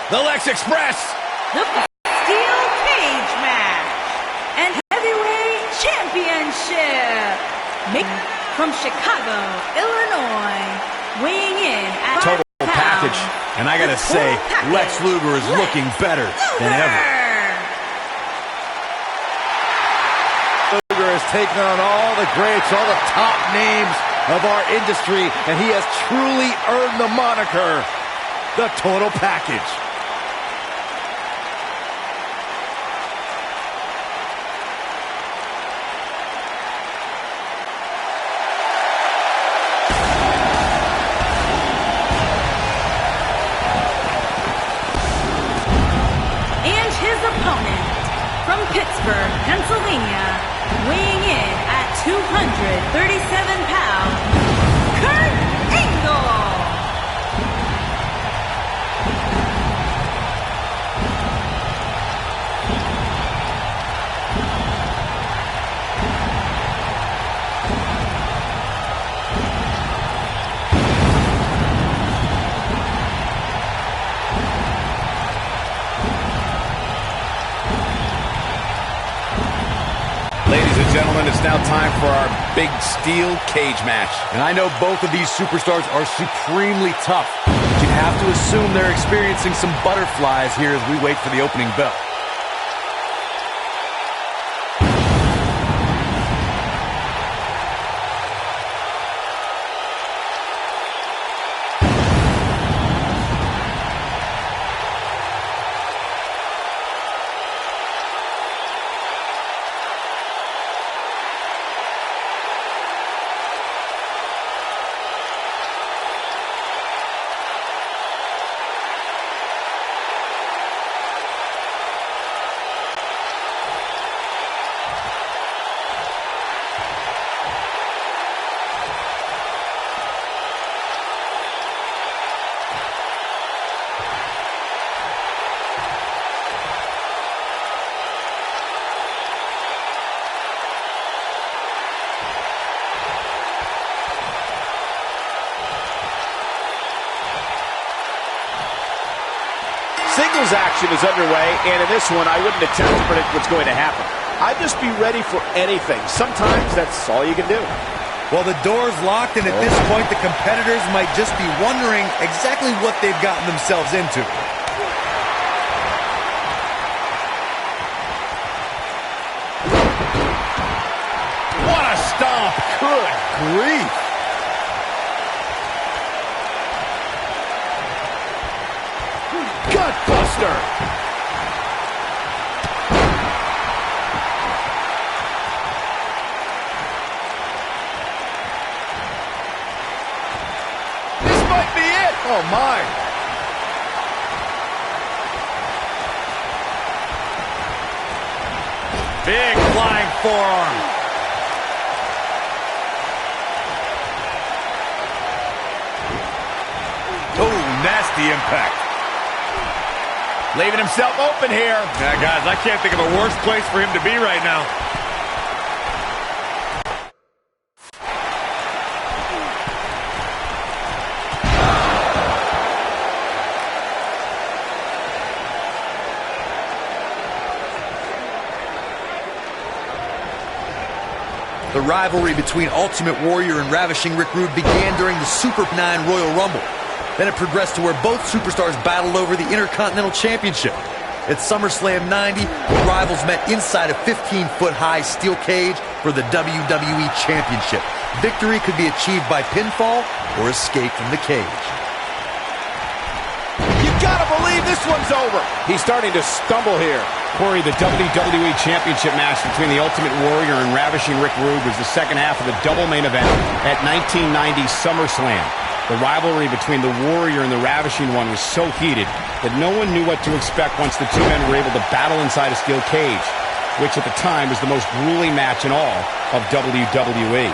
The Lex Express. The Steel Cage Match and Heavyweight Championship. From Chicago, Illinois, weighing in at Total package. And I gotta say, Lex Luger is looking better than ever. Luger has taken on all the greats, all the top names of our industry, and he has truly earned the moniker, the Total Package. And his opponent, from Pittsburgh, Pennsylvania, weighing in at 237 pounds, Kurt Angle. Ladies and gentlemen, it's now time for our big steel cage match. And I know both of these superstars are supremely tough, but you have to assume they're experiencing some butterflies here as we wait for the opening bell. Singles action is underway, and in this one, I wouldn't attempt to predict what's going to happen. I'd just be ready for anything. Sometimes that's all you can do. Well, the door's locked, and at this point, the competitors might just be wondering exactly what they've gotten themselves into. What a stomp! Good grief! Gutbuster! This might be it! Oh, my! Big flying forearm. Oh, nasty impact. Leaving himself open here. Yeah, guys, I can't think of a worse place for him to be right now. The rivalry between Ultimate Warrior and Ravishing Rick Rude began during the Super 9 Royal Rumble. Then it progressed to where both superstars battled over the Intercontinental Championship. At SummerSlam 90, the rivals met inside a 15-foot-high steel cage for the WWE Championship. Victory could be achieved by pinfall or escape from the cage. You gotta believe this one's over. He's starting to stumble here. Corey, the WWE Championship match between the Ultimate Warrior and Ravishing Rick Rude was the second half of the double main event at 1990 SummerSlam. The rivalry between the Warrior and the Ravishing One was so heated that no one knew what to expect once the two men were able to battle inside a steel cage, which at the time was the most grueling match in all of WWE.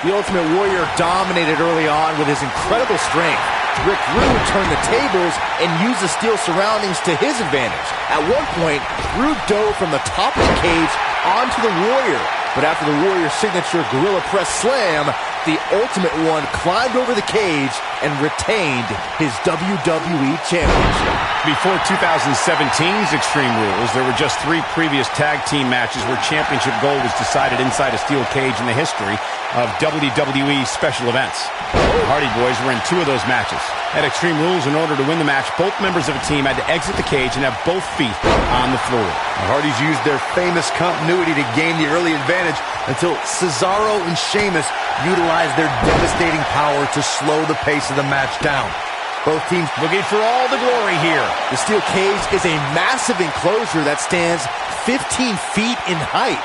The Ultimate Warrior dominated early on with his incredible strength. Rick Rude turned the tables and used the steel surroundings to his advantage. At one point, Rude dove from the top of the cage onto the Warrior. But after the Warrior's signature Gorilla Press Slam, the Ultimate One climbed over the cage and retained his WWE Championship. Before 2017's Extreme Rules, there were just 3 previous tag team matches where championship gold was decided inside a steel cage in the history of WWE special events. The Hardy Boys were in 2 of those matches. At Extreme Rules, in order to win the match, both members of a team had to exit the cage and have both feet on the floor. The Hardys used their famous continuity to gain the early advantage until Cesaro and Sheamus utilized their devastating power to slow the pace of the match down. Both teams Looking for all the glory here. The steel cage is a massive enclosure that stands 15 feet in height.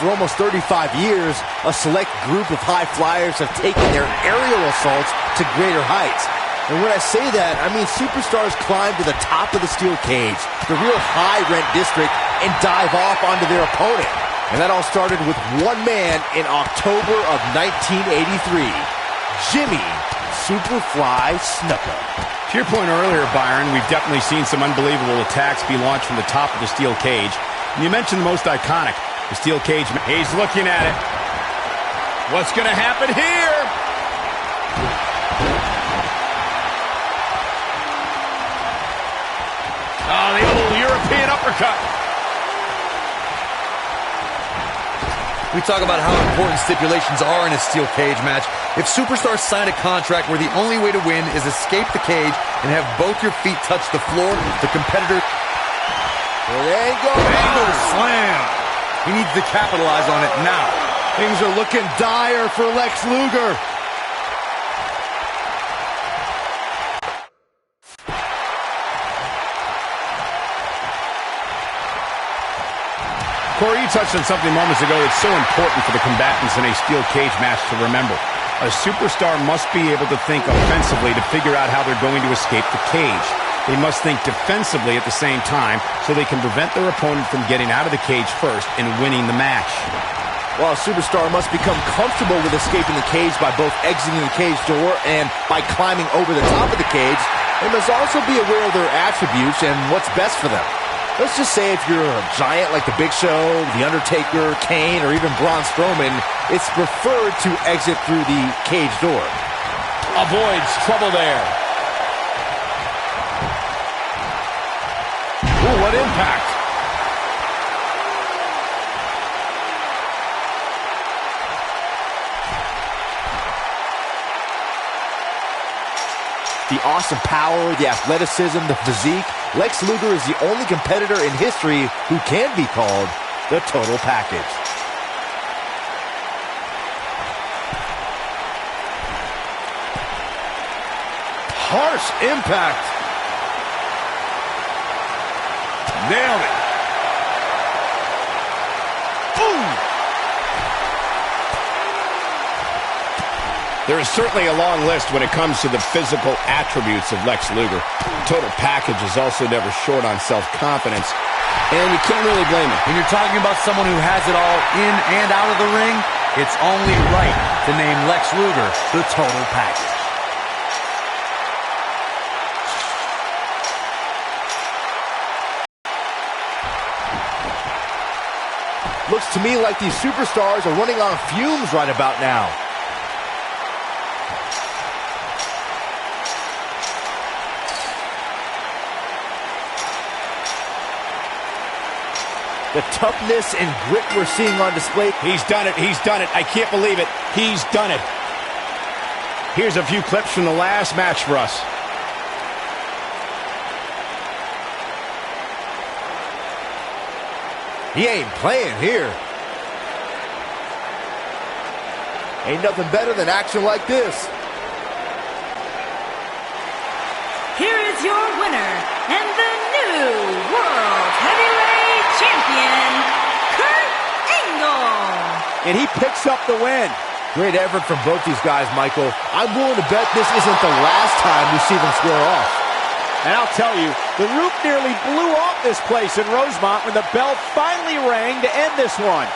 For almost 35 years, a select group of high flyers have taken their aerial assaults to greater heights. And when I say that, I mean superstars climb to the top of the steel cage, the real high-rent district, and dive off onto their opponent. And that all started with one man in October of 1983, Jimmy Superfly Snuka. To your point earlier, Byron, we've definitely seen some unbelievable attacks be launched from the top of the steel cage. And you mentioned the most iconic, the steel cage. He's looking at it. What's going to happen here? Oh, the old European uppercut. We talk about how important stipulations are in a steel cage match. If superstars sign a contract where the only way to win is escape the cage and have both your feet touch the floor, the competitor... Angle slam. He needs to capitalize on it now. Things are looking dire for Lex Luger. Corey, you touched on something moments ago that's so important for the combatants in a steel cage match to remember. A superstar must be able to think offensively to figure out how they're going to escape the cage. They must think defensively at the same time so they can prevent their opponent from getting out of the cage first and winning the match. While a superstar must become comfortable with escaping the cage by both exiting the cage door and by climbing over the top of the cage, they must also be aware of their attributes and what's best for them. Let's just say if you're a giant like The Big Show, The Undertaker, Kane, or even Braun Strowman, it's preferred to exit through the cage door. Avoids trouble there. Ooh, what impact. The awesome power, the athleticism, the physique. Lex Luger is the only competitor in history who can be called the total package. Harsh impact. Nailed it. Boom. There is certainly a long list when it comes to the physical attributes of Lex Luger. The total package is also never short on self-confidence, and you can't really blame him. When you're talking about someone who has it all in and out of the ring, it's only right to name Lex Luger the total package. Looks to me like these superstars are running on fumes right about now. The toughness and grit we're seeing on display. He's done it. He's done it. I can't believe it. He's done it. Here's a few clips from the last match for us. He ain't playing here. Ain't nothing better than action like this. Here is your winner and the new World Heavyweight Champion, Kurt Angle. And he picks up the win. Great effort from both these guys, Michael. I'm willing to bet this isn't the last time we see them square off. And I'll tell you, the roof nearly blew off this place in Rosemont when the bell finally rang to end this one.